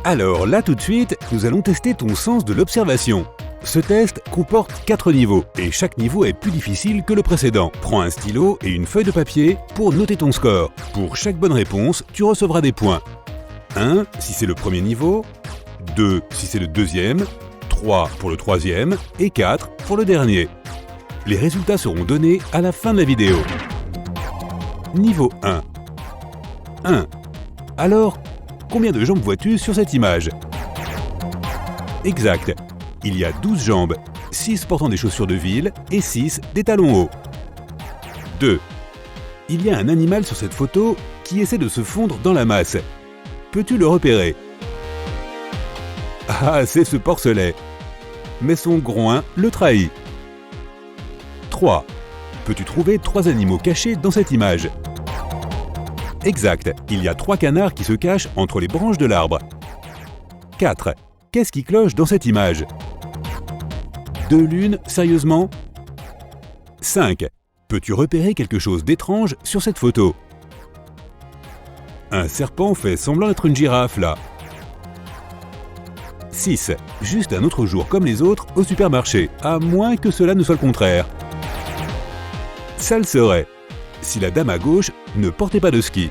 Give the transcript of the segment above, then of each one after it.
Alors là tout de suite, nous allons tester ton sens de l'observation. Ce test comporte 4 niveaux et chaque niveau est plus difficile que le précédent. Prends un stylo et une feuille de papier pour noter ton score. Pour chaque bonne réponse, tu recevras des points. 1 si c'est le premier niveau, 2 si c'est le deuxième, 3 pour le troisième et 4 pour le dernier. Les résultats seront donnés à la fin de la vidéo. Niveau 1. 1. Alors, combien de jambes vois-tu sur cette image? Exact. Il y a 12 jambes, 6 portant des chaussures de ville et 6 des talons hauts. 2. Il y a un animal sur cette photo qui essaie de se fondre dans la masse. Peux-tu le repérer? Ah, c'est ce porcelet. Mais son groin le trahit. 3. Peux-tu trouver 3 animaux cachés dans cette image? Exact. Il y a 3 canards qui se cachent entre les branches de l'arbre. 4. Qu'est-ce qui cloche dans cette image? 2 lunes, sérieusement? 5. Peux-tu repérer quelque chose d'étrange sur cette photo? Un serpent fait semblant d'être une girafe, là. 6. Juste un autre jour comme les autres au supermarché, à moins que cela ne soit le contraire. Ça le serait, si la dame à gauche ne portait pas de ski.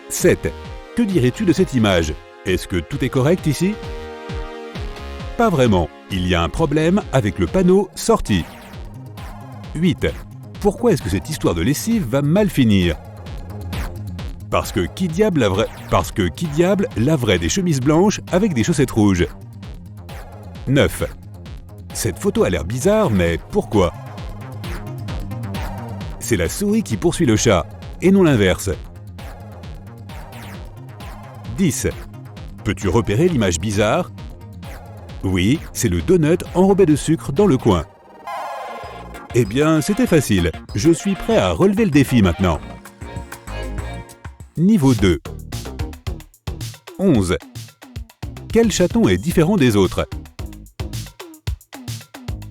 7. Que dirais-tu de cette image? Est-ce que tout est correct ici? Pas vraiment. Il y a un problème avec le panneau « Sortie ». 8. Pourquoi est-ce que cette histoire de lessive va mal finir? Parce que qui diable laverait des chemises blanches avec des chaussettes rouges? 9. Cette photo a l'air bizarre, mais pourquoi? C'est la souris qui poursuit le chat, et non l'inverse. 10. Peux-tu repérer l'image bizarre? Oui, c'est le donut enrobé de sucre dans le coin. Eh bien, c'était facile. Je suis prêt à relever le défi maintenant. Niveau 2. 11. Quel chaton est différent des autres?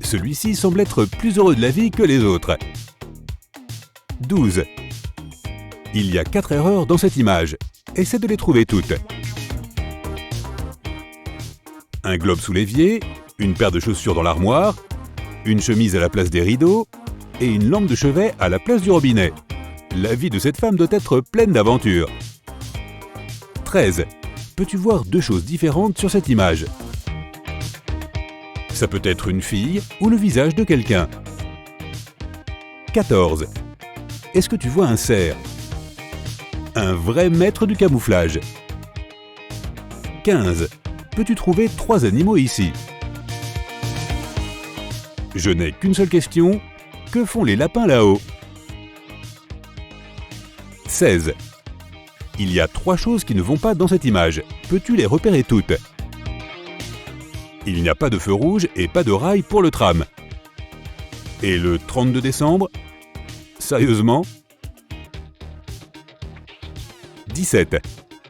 Celui-ci semble être plus heureux de la vie que les autres. 12. Il y a 4 erreurs dans cette image. Essaie de les trouver toutes. Un globe sous l'évier, une paire de chaussures dans l'armoire, une chemise à la place des rideaux et une lampe de chevet à la place du robinet. La vie de cette femme doit être pleine d'aventures. 13. Peux-tu voir 2 choses différentes sur cette image? Ça peut être une fille ou le visage de quelqu'un. 14. Est-ce que tu vois un cerf? Un vrai maître du camouflage. 15. Peux-tu trouver 3 animaux ici? Je n'ai qu'une seule question. Que font les lapins là-haut? 16. Il y a 3 choses qui ne vont pas dans cette image. Peux-tu les repérer toutes? Il n'y a pas de feu rouge et pas de rail pour le tram. Et le 32 décembre? Sérieusement? 17.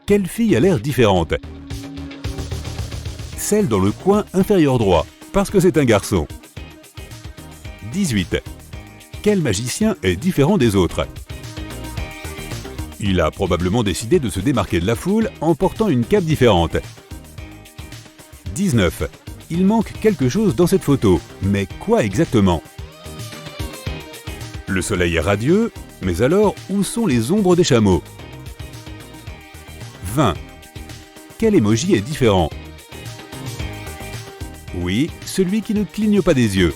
Quelle fille a l'air différente? Celle dans le coin inférieur droit, parce que c'est un garçon. 18. Quel magicien est différent des autres? Il a probablement décidé de se démarquer de la foule en portant une cape différente. 19. Il manque quelque chose dans cette photo, mais quoi exactement? Le soleil est radieux, mais alors où sont les ombres des chameaux? 20. Quel emoji est différent? Oui, celui qui ne cligne pas des yeux.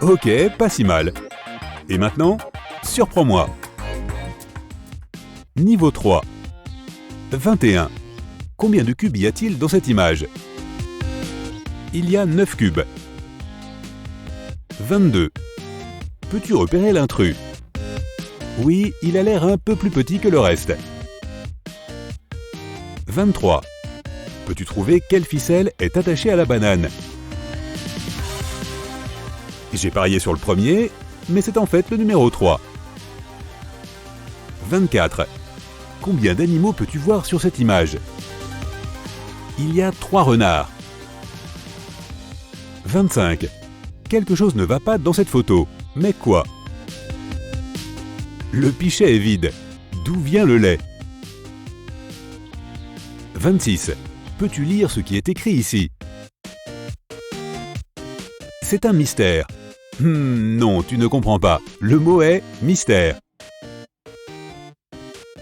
Ok, pas si mal. Et maintenant, surprends-moi. Niveau 3. 21. Combien de cubes y a-t-il dans cette image? Il y a 9 cubes. 22. Peux-tu repérer l'intrus? Oui, il a l'air un peu plus petit que le reste. 23. Peux-tu trouver quelle ficelle est attachée à la banane? J'ai parié sur le premier, mais c'est en fait le numéro 3. 24. Combien d'animaux peux-tu voir sur cette image? Il y a 3 renards. 25. Quelque chose ne va pas dans cette photo. Mais quoi? Le pichet est vide. D'où vient le lait? 26. Peux-tu lire ce qui est écrit ici? C'est un mystère. Non, tu ne comprends pas. Le mot est mystère.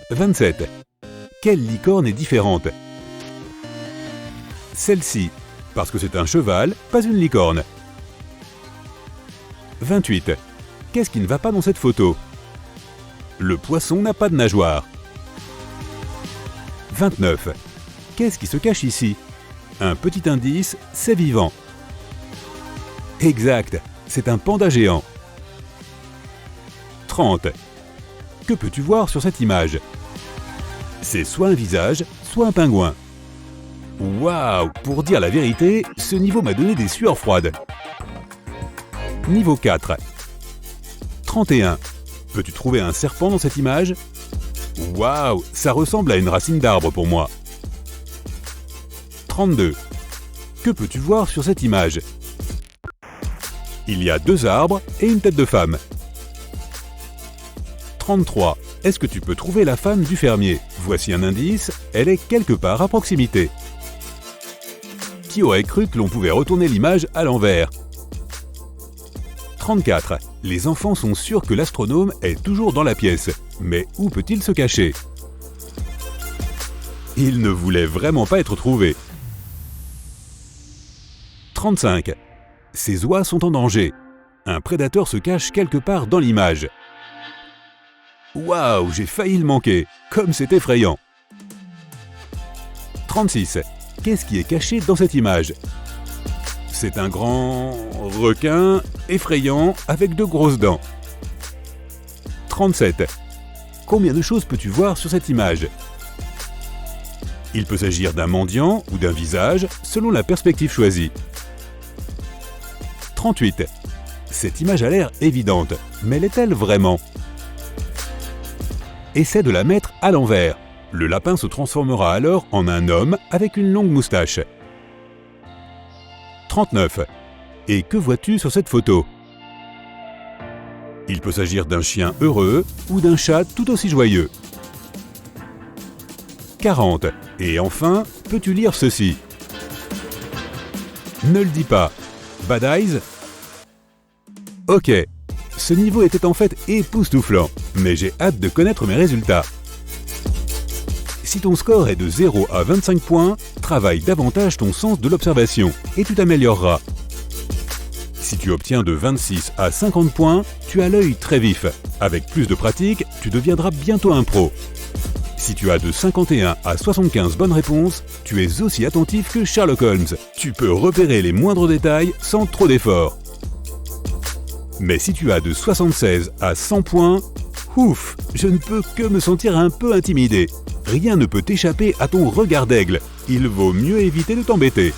27. Quelle licorne est différente? Celle-ci, parce que c'est un cheval, pas une licorne. 28. Qu'est-ce qui ne va pas dans cette photo? Le poisson n'a pas de nageoire. 29. Qu'est-ce qui se cache ici? Un petit indice, c'est vivant. Exact, c'est un panda géant. 30. Que peux-tu voir sur cette image? C'est soit un visage, soit un pingouin. Waouh! Pour dire la vérité, ce niveau m'a donné des sueurs froides. Niveau 4. 31. Peux-tu trouver un serpent dans cette image? Waouh! Ça ressemble à une racine d'arbre pour moi. 32. Que peux-tu voir sur cette image? Il y a 2 arbres et une tête de femme. 33. Est-ce que tu peux trouver la femme du fermier? Voici un indice, elle est quelque part à proximité. Qui aurait cru que l'on pouvait retourner l'image à l'envers? 34. Les enfants sont sûrs que l'astronome est toujours dans la pièce. Mais où peut-il se cacher? Il ne voulait vraiment pas être trouvé. 35. Ces oies sont en danger. Un prédateur se cache quelque part dans l'image. Waouh, j'ai failli le manquer. Comme c'est effrayant. 36. Qu'est-ce qui est caché dans cette image? C'est un grand requin effrayant avec de grosses dents. 37. Combien de choses peux-tu voir sur cette image? Il peut s'agir d'un mendiant ou d'un visage, selon la perspective choisie. 38. Cette image a l'air évidente, mais l'est-elle vraiment? Essaie de la mettre à l'envers. Le lapin se transformera alors en un homme avec une longue moustache. 39. Et que vois-tu sur cette photo? Il peut s'agir d'un chien heureux ou d'un chat tout aussi joyeux. 40. Et enfin, peux-tu lire ceci? Ne le dis pas. Bad Eyes? Ok. Ce niveau était en fait époustouflant, mais j'ai hâte de connaître mes résultats. Si ton score est de 0 à 25 points, travaille davantage ton sens de l'observation et tu t'amélioreras. Si tu obtiens de 26 à 50 points, tu as l'œil très vif. Avec plus de pratique, tu deviendras bientôt un pro. Si tu as de 51 à 75 bonnes réponses, tu es aussi attentif que Sherlock Holmes. Tu peux repérer les moindres détails sans trop d'efforts. Mais si tu as de 76 à 100 points, ouf, je ne peux que me sentir un peu intimidé. Rien ne peut t'échapper à ton regard d'aigle. Il vaut mieux éviter de t'embêter.